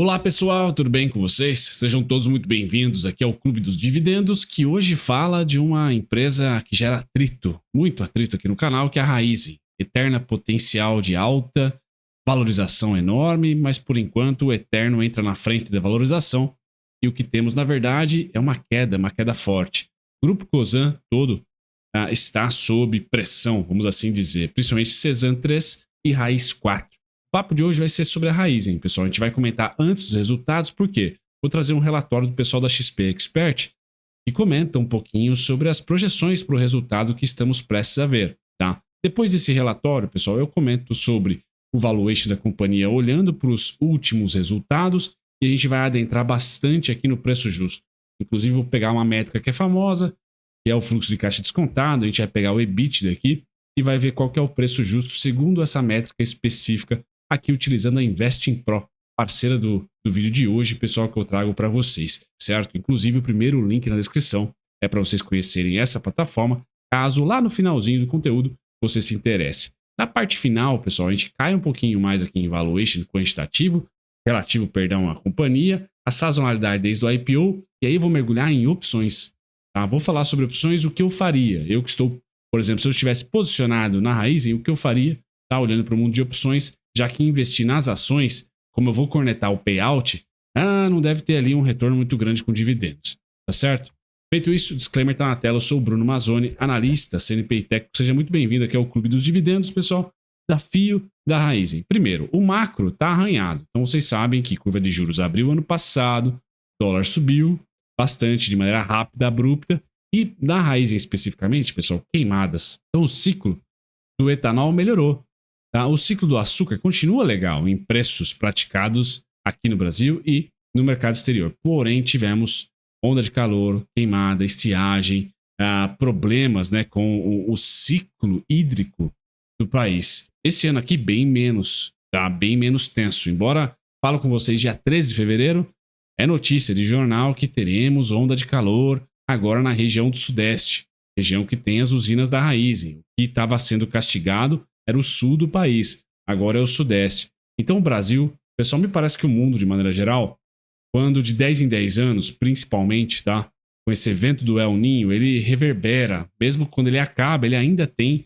Olá pessoal, tudo bem com vocês? Sejam todos muito bem-vindos aqui ao Clube dos Dividendos, que hoje fala de uma empresa que gera atrito, muito atrito aqui no canal, que é a Raízen. Eterna potencial de alta, valorização enorme, mas por enquanto o eterno entra na frente da valorização e o que temos na verdade é uma queda forte. O grupo Cosan todo está sob pressão, vamos assim dizer, principalmente Cesan 3 e Raiz 4. O papo de hoje vai ser sobre a Raízen, pessoal. A gente vai comentar antes dos resultados, por quê? Vou trazer um relatório do pessoal da XP Expert que comenta um pouquinho sobre as projeções para o resultado que estamos prestes a ver, tá? Depois desse relatório, pessoal, eu comento sobre o valuation da companhia olhando para os últimos resultados e a gente vai adentrar bastante aqui no preço justo. Inclusive, vou pegar uma métrica que é famosa, que é o fluxo de caixa descontado. A gente vai pegar o EBITDA aqui e vai ver qual que é o preço justo segundo essa métrica específica aqui utilizando a Investing Pro, parceira do vídeo de hoje, pessoal, que eu trago para vocês, certo? Inclusive, o primeiro link na descrição é para vocês conhecerem essa plataforma, caso lá no finalzinho do conteúdo você se interesse. Na parte final, pessoal, a gente cai um pouquinho mais aqui em valuation quantitativo, relativo, perdão, à companhia, a sazonalidade desde o IPO, e aí vou mergulhar em opções, tá? Vou falar sobre opções, o que eu faria. Eu que estou, por exemplo, se eu estivesse posicionado na Raízen, o que eu faria, tá? Olhando para o mundo de opções, já que investir nas ações, como eu vou cornetar o payout, não deve ter ali um retorno muito grande com dividendos, tá certo? Feito isso, o disclaimer tá na tela, eu sou o Bruno Mazzoni, analista, CNPI técnico, seja muito bem-vindo aqui ao Clube dos Dividendos, pessoal. Desafio da Raízen. Primeiro, o macro tá arranhado, então vocês sabem que curva de juros abriu ano passado, dólar subiu bastante de maneira rápida, abrupta, e na Raízen especificamente, pessoal, queimadas. Então o ciclo do etanol melhorou. Tá? O ciclo do açúcar continua legal em preços praticados aqui no Brasil e no mercado exterior. Porém, tivemos onda de calor, queimada, estiagem, problemas, né, com o ciclo hídrico do país. Esse ano aqui bem menos, tá? Bem menos tenso. Embora falo com vocês dia 13 de fevereiro, é notícia de jornal que teremos onda de calor agora na região do Sudeste, região que tem as usinas da Raízen. O que estava sendo castigado era o sul do país, agora é o sudeste. Então o Brasil, pessoal, me parece que o mundo de maneira geral, quando de 10 em 10 anos, principalmente, tá? Com esse evento do El Niño, ele reverbera, mesmo quando ele acaba, ele ainda tem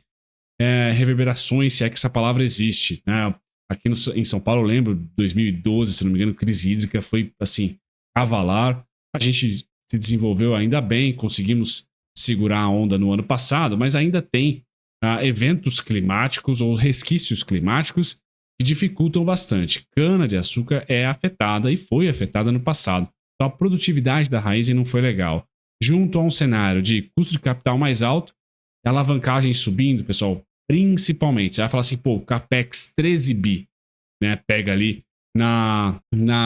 reverberações, se é que essa palavra existe, né? Aqui em São Paulo, eu lembro, 2012, se não me engano, crise hídrica foi, assim, cavalar. A gente se desenvolveu ainda bem, conseguimos segurar a onda no ano passado, mas ainda tem eventos climáticos ou resquícios climáticos que dificultam bastante. Cana-de-açúcar é afetada e foi afetada no passado. Então a produtividade da Raízen não foi legal. Junto a um cenário de custo de capital mais alto, a alavancagem subindo, pessoal, principalmente. Você vai falar assim, pô, Capex 13 bi, né? Pega ali na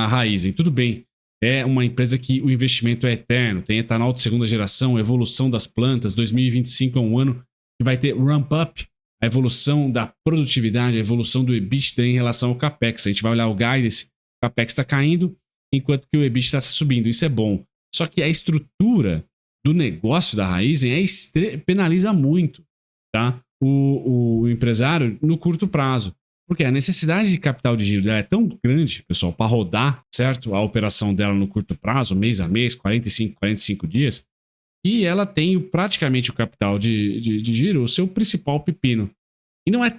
Raízen. Tudo bem, é uma empresa que o investimento é eterno, tem etanol de segunda geração, evolução das plantas, 2025 é um ano que vai ter ramp-up, a evolução da produtividade, a evolução do EBITDA em relação ao CAPEX. A gente vai olhar o guidance, o CAPEX está caindo, enquanto que o EBITDA está subindo. Isso é bom. Só que a estrutura do negócio da Raízen penaliza muito, tá? O empresário no curto prazo. Porque a necessidade de capital de giro dela é tão grande, pessoal, para rodar, certo? A operação dela no curto prazo, mês a mês, 45 dias, e ela tem praticamente o capital de giro, o seu principal pepino. E não é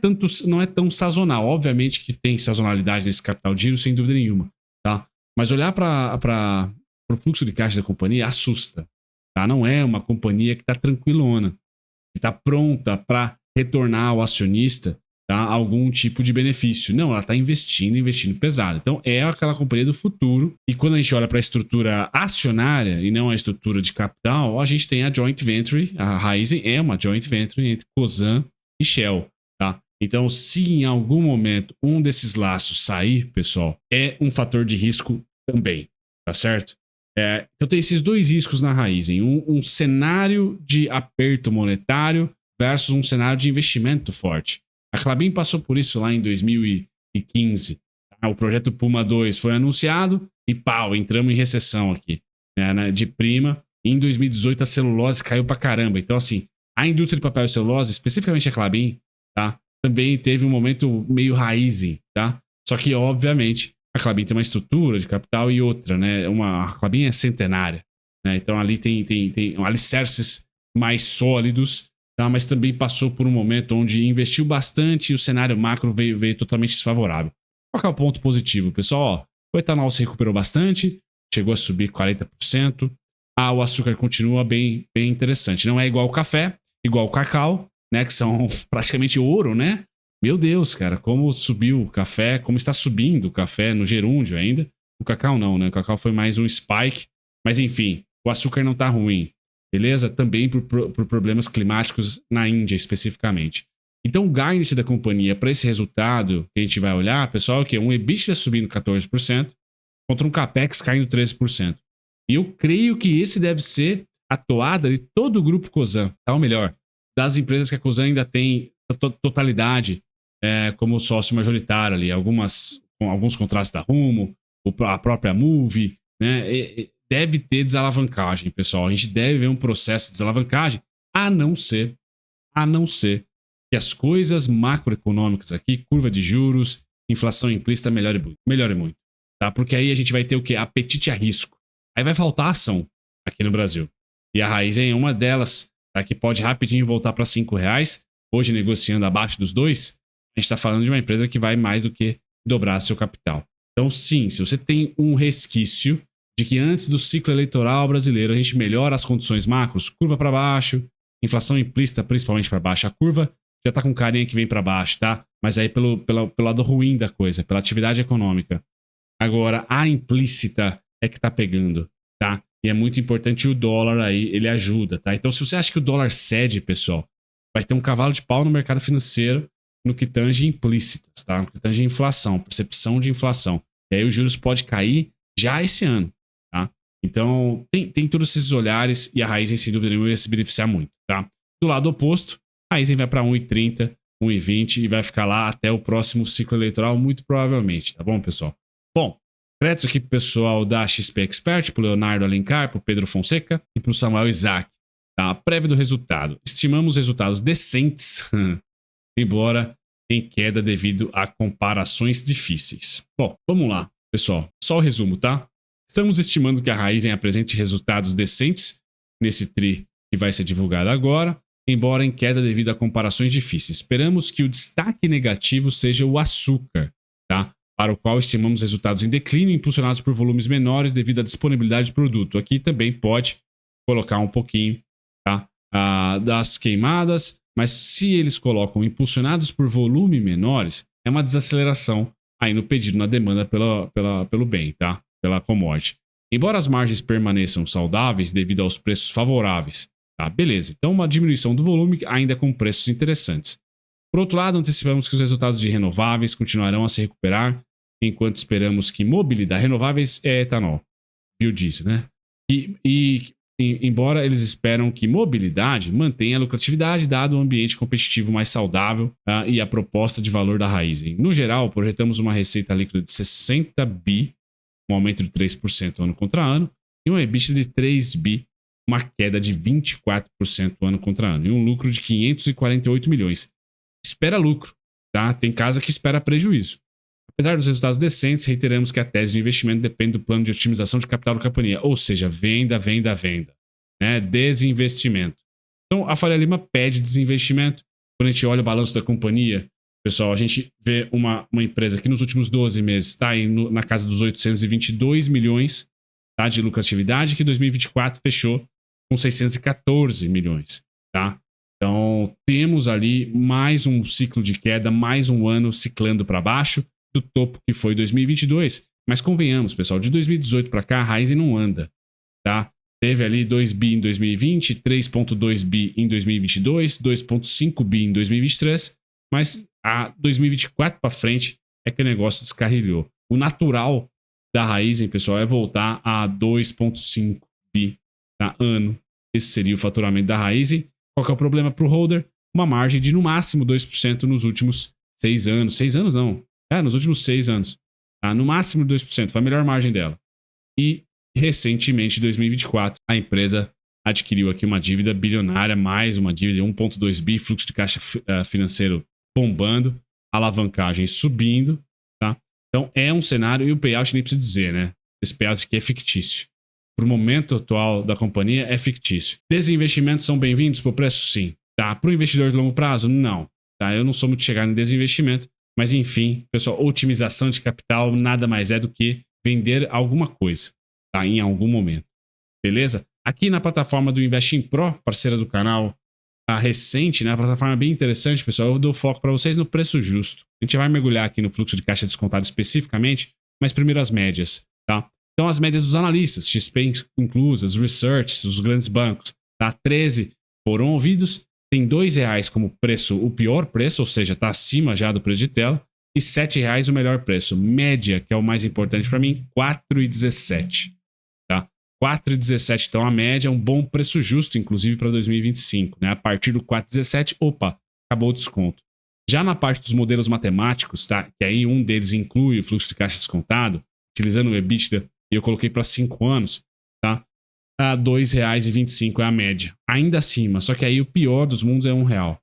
tão sazonal. Obviamente que tem sazonalidade nesse capital de giro, sem dúvida nenhuma, tá? Mas olhar para o fluxo de caixa da companhia assusta, tá? Não é uma companhia que está tranquilona, que está pronta para retornar ao acionista, tá, algum tipo de benefício. Não, ela está investindo pesado. Então é aquela companhia do futuro. E quando a gente olha para a estrutura acionária e não a estrutura de capital, a gente tem a joint venture. A Raízen é uma joint venture entre Cosan e Shell, tá? Então, se em algum momento um desses laços sair, pessoal, é um fator de risco também, tá certo? Então tem esses dois riscos na Raízen. Um cenário de aperto monetário versus um cenário de investimento forte. A Klabin passou por isso lá em 2015. Tá? O projeto Puma 2 foi anunciado e pau, entramos em recessão aqui, né, de prima. E em 2018 a celulose caiu pra caramba. Então, assim, a indústria de papel e celulose, especificamente a Klabin, tá, também teve um momento meio Raízen, tá? Só que, obviamente, A Klabin tem uma estrutura de capital e outra, né? A Klabin é centenária, né? Então ali tem alicerces mais sólidos, tá? Mas também passou por um momento onde investiu bastante e o cenário macro veio totalmente desfavorável. Qual que é o ponto positivo, pessoal? Ó, o etanol se recuperou bastante, chegou a subir 40%. O açúcar continua bem interessante. Não é igual o café, igual o cacau, né? Que são praticamente ouro, né? Meu Deus, cara, como subiu o café, como está subindo o café no gerúndio ainda. O cacau não, né? O cacau foi mais um spike. Mas enfim, o açúcar não tá ruim, beleza? Também por problemas climáticos na Índia, especificamente. Então, o guidance da companhia para esse resultado que a gente vai olhar, pessoal, é o quê? Um EBITDA subindo 14% contra um CAPEX caindo 13%. E eu creio que esse deve ser a toada de todo o grupo Cosan, tá? Ou melhor, das empresas que a Cosan ainda tem totalidade como sócio majoritário ali, com alguns contratos da Rumo, a própria Move, né? Deve ter desalavancagem, pessoal. A gente deve ver um processo de desalavancagem, a não ser que as coisas macroeconômicas aqui, curva de juros, inflação implícita, melhore muito, tá? Porque aí a gente vai ter o quê? Apetite a risco. Aí vai faltar ação aqui no Brasil. E a Raízen é uma delas, tá? Que pode rapidinho voltar para R$5. Hoje, negociando abaixo dos 2, a gente está falando de uma empresa que vai mais do que dobrar seu capital. Então, sim, se você tem um resquício de que antes do ciclo eleitoral brasileiro a gente melhora as condições macros, curva para baixo, inflação implícita principalmente para baixo, a curva já está com carinha que vem para baixo, tá? Mas aí pelo lado ruim da coisa, pela atividade econômica. Agora, a implícita é que tá pegando, tá? E é muito importante o dólar aí, ele ajuda, tá? Então, se você acha que o dólar cede, pessoal, vai ter um cavalo de pau no mercado financeiro no que tange implícitas, tá? No que tange inflação, percepção de inflação. E aí os juros pode cair já esse ano, tá? Então, tem todos esses olhares e a Raízen, sem dúvida nenhuma, ia se beneficiar muito, tá? Do lado oposto, a Raízen vai para 1,30, 1,20 e vai ficar lá até o próximo ciclo eleitoral, muito provavelmente, tá bom, pessoal? Bom, créditos aqui pro pessoal da XP Expert, pro Leonardo Alencar, pro Pedro Fonseca e pro Samuel Isaac. Tá? Prévia do resultado. Estimamos resultados decentes, embora em queda devido a comparações difíceis. Bom, vamos lá, pessoal. Só o resumo, tá? Estamos estimando que a Raízen apresente resultados decentes nesse TRI que vai ser divulgado agora, embora em queda devido a comparações difíceis. Esperamos que o destaque negativo seja o açúcar, tá? Para o qual estimamos resultados em declínio impulsionados por volumes menores devido à disponibilidade de produto. Aqui também pode colocar um pouquinho, tá? Das queimadas, mas se eles colocam impulsionados por volume menores, é uma desaceleração aí no pedido, na demanda pelo bem, tá? Pela commodity. Embora as margens permaneçam saudáveis devido aos preços favoráveis, tá? Beleza, então uma diminuição do volume ainda com preços interessantes. Por outro lado, antecipamos que os resultados de renováveis continuarão a se recuperar, enquanto esperamos que mobilidade renováveis é etanol, biodiesel, né? Embora eles esperam que mobilidade mantenha a lucratividade dado o ambiente competitivo mais saudável e a proposta de valor da Raízen. No geral, projetamos uma receita líquida de 60 bi, um aumento de 3% ano contra ano, e um EBITDA de 3 bi, uma queda de 24% ano contra ano, e um lucro de 548 milhões. Espera lucro, tá? Tem casa que espera prejuízo. Apesar dos resultados decentes, reiteramos que a tese de investimento depende do plano de otimização de capital da companhia, ou seja, venda, né? Desinvestimento. Então, a Faria Lima pede desinvestimento. Quando a gente olha o balanço da companhia, pessoal, a gente vê uma empresa que nos últimos 12 meses está na casa dos 822 milhões, tá, de lucratividade, que em 2024 fechou com 614 milhões, tá? Então, temos ali mais um ciclo de queda, mais um ano ciclando para baixo do topo que foi 2022. Mas convenhamos, pessoal, de 2018 para cá, a Raízen não anda, tá? Teve ali 2 bi em 2020, 3,2 bi em 2022, 2,5 bi em 2023, mas a 2024 para frente é que o negócio descarrilhou. O natural da Raízen, pessoal, é voltar a 2,5 bi tá? Ano. Esse seria o faturamento da Raízen. Qual que é o problema para o holder? Uma margem de no máximo 2% nos últimos 6 anos. 6 anos não. Nos últimos 6 anos. Tá? No máximo 2%. Foi a melhor margem dela. E recentemente, em 2024, a empresa adquiriu aqui uma dívida bilionária, mais uma dívida de 1,2 bi, fluxo de caixa financeiro bombando, alavancagem subindo, tá? Então é um cenário, e o payout nem preciso dizer, né? Esse payout aqui é fictício. Para o momento atual da companhia é fictício. Desinvestimentos são bem-vindos para o preço? Sim. Tá? Para o investidor de longo prazo? Não. Tá? Eu não sou muito chegado em desinvestimento, mas enfim, pessoal, otimização de capital nada mais é do que vender alguma coisa, tá? Em algum momento. Beleza? Aqui na plataforma do Investing Pro, parceira do canal, a recente, né? A plataforma é bem interessante, pessoal. Eu dou foco para vocês no preço justo. A gente vai mergulhar aqui no fluxo de caixa descontado especificamente, mas primeiro as médias, tá? Então as médias dos analistas, XP inclusas, Research, os grandes bancos, tá? 13 foram ouvidos, tem R$2 como preço, o pior preço, ou seja, está acima já do preço de tela, e R$7 o melhor preço. Média, que é o mais importante para mim, 4,17. 4,17, então a média é um bom preço justo, inclusive para 2025, né? A partir do 4,17, opa, acabou o desconto. Já na parte dos modelos matemáticos, tá? Que aí um deles inclui o fluxo de caixa descontado, utilizando o EBITDA, e eu coloquei para 5 anos, tá? A R$2,25 é a média. Ainda acima, só que aí o pior dos mundos é R$1,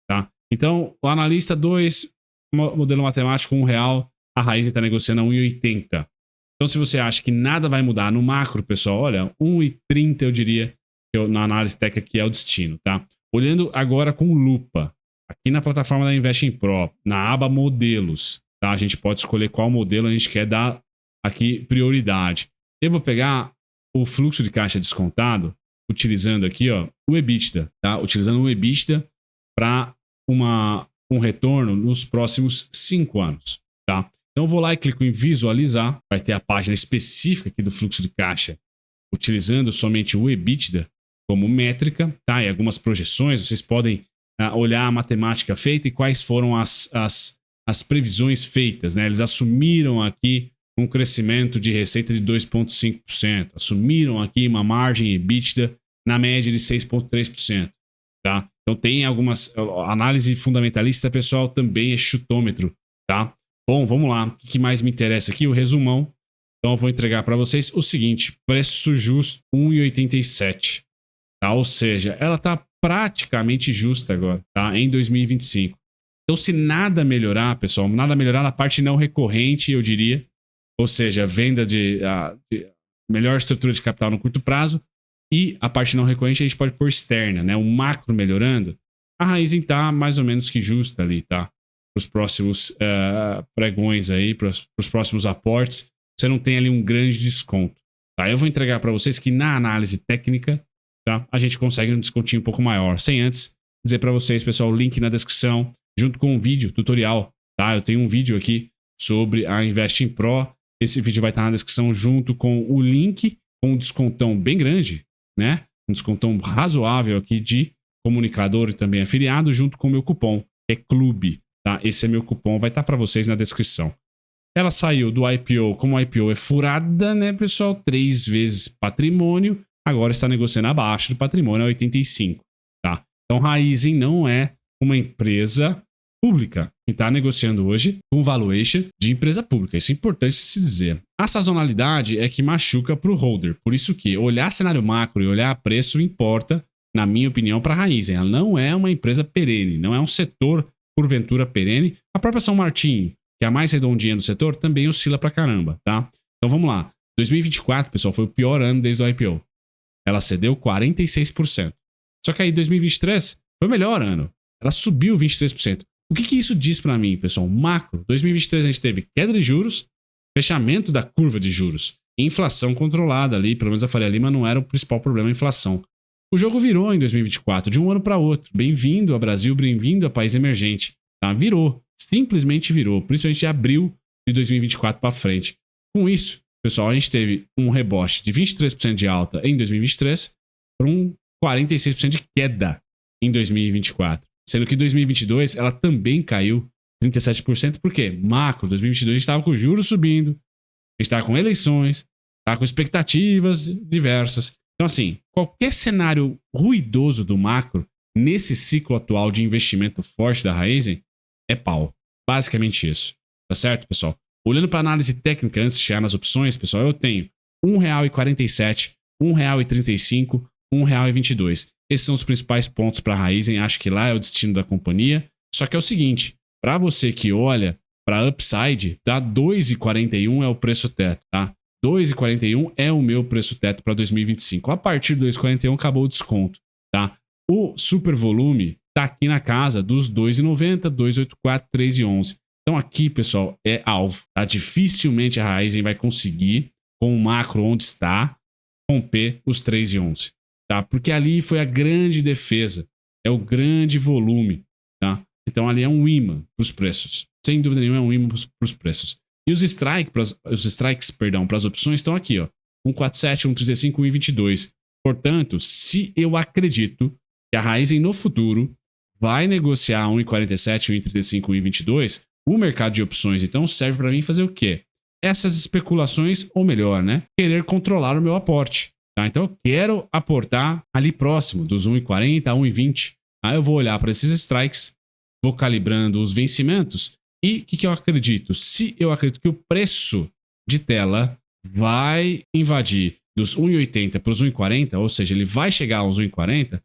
tá? Então, o analista 2, modelo matemático R$1, a Raizen está negociando a 1,80. Então, se você acha que nada vai mudar no macro, pessoal, olha, 1,30 eu diria que na análise técnica que é o destino, tá? Olhando agora com lupa, aqui na plataforma da Investing Pro, na aba modelos, tá? A gente pode escolher qual modelo a gente quer dar aqui prioridade. Eu vou pegar o fluxo de caixa descontado, utilizando aqui, ó, o EBITDA, tá? Utilizando o EBITDA para um retorno nos próximos 5 anos, tá? Então eu vou lá e clico em visualizar, vai ter a página específica aqui do fluxo de caixa, utilizando somente o EBITDA como métrica, tá? E algumas projeções, vocês podem olhar a matemática feita e quais foram as previsões feitas, né? Eles assumiram aqui um crescimento de receita de 2,5%, assumiram aqui uma margem EBITDA na média de 6,3%, tá? Então tem algumas, análise fundamentalista, pessoal, também é chutômetro, tá? Bom, vamos lá. O que mais me interessa aqui? O resumão. Então eu vou entregar para vocês o seguinte: preço justo 1,87. Tá? Ou seja, ela está praticamente justa agora, tá? Em 2025. Então, se nada melhorar, pessoal, nada melhorar na parte não recorrente, eu diria, ou seja, venda de melhor estrutura de capital no curto prazo, e a parte não recorrente a gente pode pôr externa, né? O macro melhorando, a Raizen está mais ou menos que justa ali, tá? Para os próximos pregões aí, para os próximos aportes, você não tem ali um grande desconto. Tá? Eu vou entregar para vocês que na análise técnica, tá, a gente consegue um descontinho um pouco maior. Sem antes dizer para vocês, pessoal, link na descrição, junto com um vídeo tutorial. Tá? Eu tenho um vídeo aqui sobre a Investing Pro. Esse vídeo vai estar na descrição junto com o link, com um descontão bem grande, né? Um descontão razoável aqui de comunicador e também afiliado, junto com o meu cupom, que é CLUBE. Tá? Esse é meu cupom, vai estar para vocês na descrição. Ela saiu do IPO, como o IPO é furada, né, pessoal? 3 vezes patrimônio, agora está negociando abaixo do patrimônio a 85. Tá? Então, Raizen não é uma empresa pública. Quem está negociando hoje com valuation de empresa pública. Isso é importante se dizer. A sazonalidade é que machuca para o holder. Por isso que olhar cenário macro e olhar preço importa, na minha opinião, para a Raizen. Ela não é uma empresa perene, não é um setor porventura perene. A própria São Martinho, que é a mais redondinha do setor, também oscila pra caramba, tá? Então vamos lá. 2024, pessoal, foi o pior ano desde o IPO. Ela cedeu 46%. Só que aí 2023 foi o melhor ano. Ela subiu 23%. O que isso diz pra mim, pessoal? Macro. 2023 a gente teve queda de juros, fechamento da curva de juros, inflação controlada ali, pelo menos a Faria Lima não era o principal problema, a inflação. O jogo virou em 2024, de um ano para outro. Bem-vindo ao Brasil, bem-vindo a país emergente. Tá? Virou, simplesmente virou, principalmente de abril de 2024 para frente. Com isso, pessoal, a gente teve um rebote de 23% de alta em 2023 para um 46% de queda em 2024. Sendo que em 2022 ela também caiu 37%, por quê? Macro, 2022 a gente estava com o juros subindo, a gente estava com eleições, estava com expectativas diversas. Então, assim, qualquer cenário ruidoso do macro, nesse ciclo atual de investimento forte da Raizen, é pau. Basicamente isso. Tá certo, pessoal? Olhando para a análise técnica antes de chegar nas opções, pessoal, eu tenho R$1,47, R$1,35, R$1,22. Esses são os principais pontos para a Raizen. Acho que lá é o destino da companhia. Só que é o seguinte, para você que olha para upside, tá? 2,41 é o preço teto, tá? 2,41 é o meu preço teto para 2025. A partir de 2,41 acabou o desconto, tá? O super volume tá aqui na casa dos 2,90, 2,84, 3,11. Então aqui, pessoal, é alvo, tá? Dificilmente a Raizen vai conseguir, com o macro onde está, romper os 3,11, tá? Porque ali foi a grande defesa, é o grande volume, tá? Então ali é um imã para os preços. Sem dúvida nenhuma é um imã para os preços. E os strikes, para as opções estão aqui, ó. 1,47, 1,35, 1,22. Portanto, se eu acredito que a Raizen no futuro vai negociar 1,47, 1,35, 1,22, o mercado de opções então serve para mim fazer o quê? Essas especulações, ou melhor, né? Querer controlar o meu aporte. Tá? Então eu quero aportar ali próximo dos 1,40 a 1,20. Aí eu vou olhar para esses strikes, vou calibrando os vencimentos. E o que eu acredito? Se eu acredito que o preço de tela vai invadir dos 1,80 para os 1,40, ou seja, ele vai chegar aos 1,40,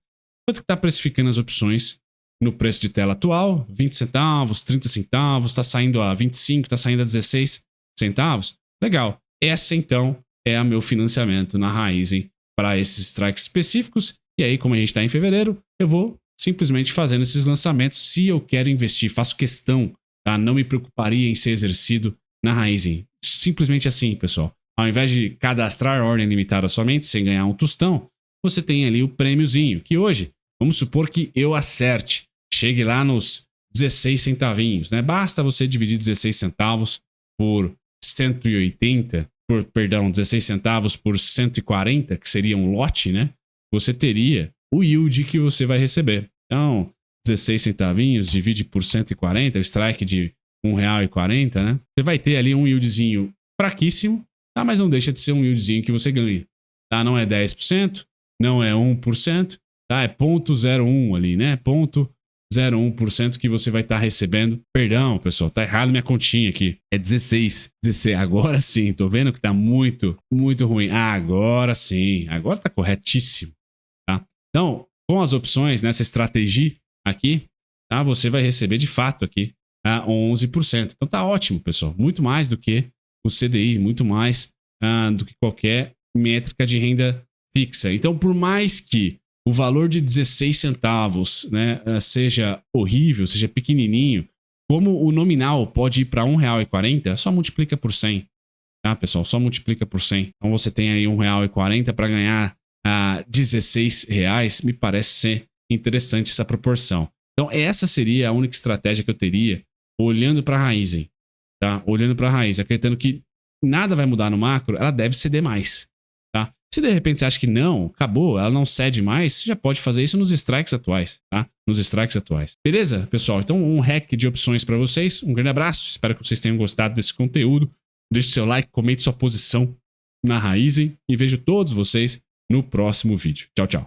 quanto que está precificando as opções no preço de tela atual? 20 centavos, 30 centavos, está saindo a 25, está saindo a 16 centavos? Legal. Essa, então, é o meu financiamento na Raizen para esses strikes específicos. E aí, como a gente está em fevereiro, eu vou simplesmente fazendo esses lançamentos. Se eu quero investir, faço questão, tá? Não me preocuparia em ser exercido na Raizen. Simplesmente assim, pessoal. Ao invés de cadastrar ordem limitada somente, sem ganhar um tostão, você tem ali o prêmiozinho, que hoje, vamos supor que eu acerte, chegue lá nos 16 centavinhos, né? Basta você dividir 16 centavos por 180, perdão, 16 centavos por 140, que seria um lote, né? Você teria o yield que você vai receber. Então, 16 centavinhos divide por 140, o strike de R$1,40, né? Você vai ter ali um yieldzinho fraquíssimo, tá? Mas não deixa de ser um yieldzinho que você ganha, tá? Não é 10%, não é 1%, tá? É 0,01 ali, né? 0,01% que você vai estar recebendo. Perdão, pessoal, tá errado minha continha aqui. É 16. Agora sim, tô vendo que tá muito ruim. Agora sim, agora tá corretíssimo, tá? Então, com as opções nessa estratégia aqui, tá? Você vai receber de fato aqui a 11%. Então tá ótimo, pessoal. Muito mais do que o CDI, muito mais do que qualquer métrica de renda fixa. Então, por mais que o valor de 16 centavos, né, seja horrível, seja pequenininho, como o nominal pode ir para R$1,40, só multiplica por 100. Tá, pessoal? Só multiplica por 100. Então você tem aí R$1,40 para ganhar R$16. Me parece ser interessante essa proporção. Então essa seria a única estratégia que eu teria olhando para a Raizen. Tá? Olhando para a Raizen, acreditando que nada vai mudar no macro, ela deve ceder mais. Tá? Se de repente você acha que não, acabou, ela não cede mais, você já pode fazer isso nos strikes atuais, tá? Nos strikes atuais. Beleza, pessoal? Então um hack de opções para vocês. Um grande abraço, espero que vocês tenham gostado desse conteúdo. Deixe seu like, comente sua posição na Raizen e vejo todos vocês no próximo vídeo. Tchau, tchau.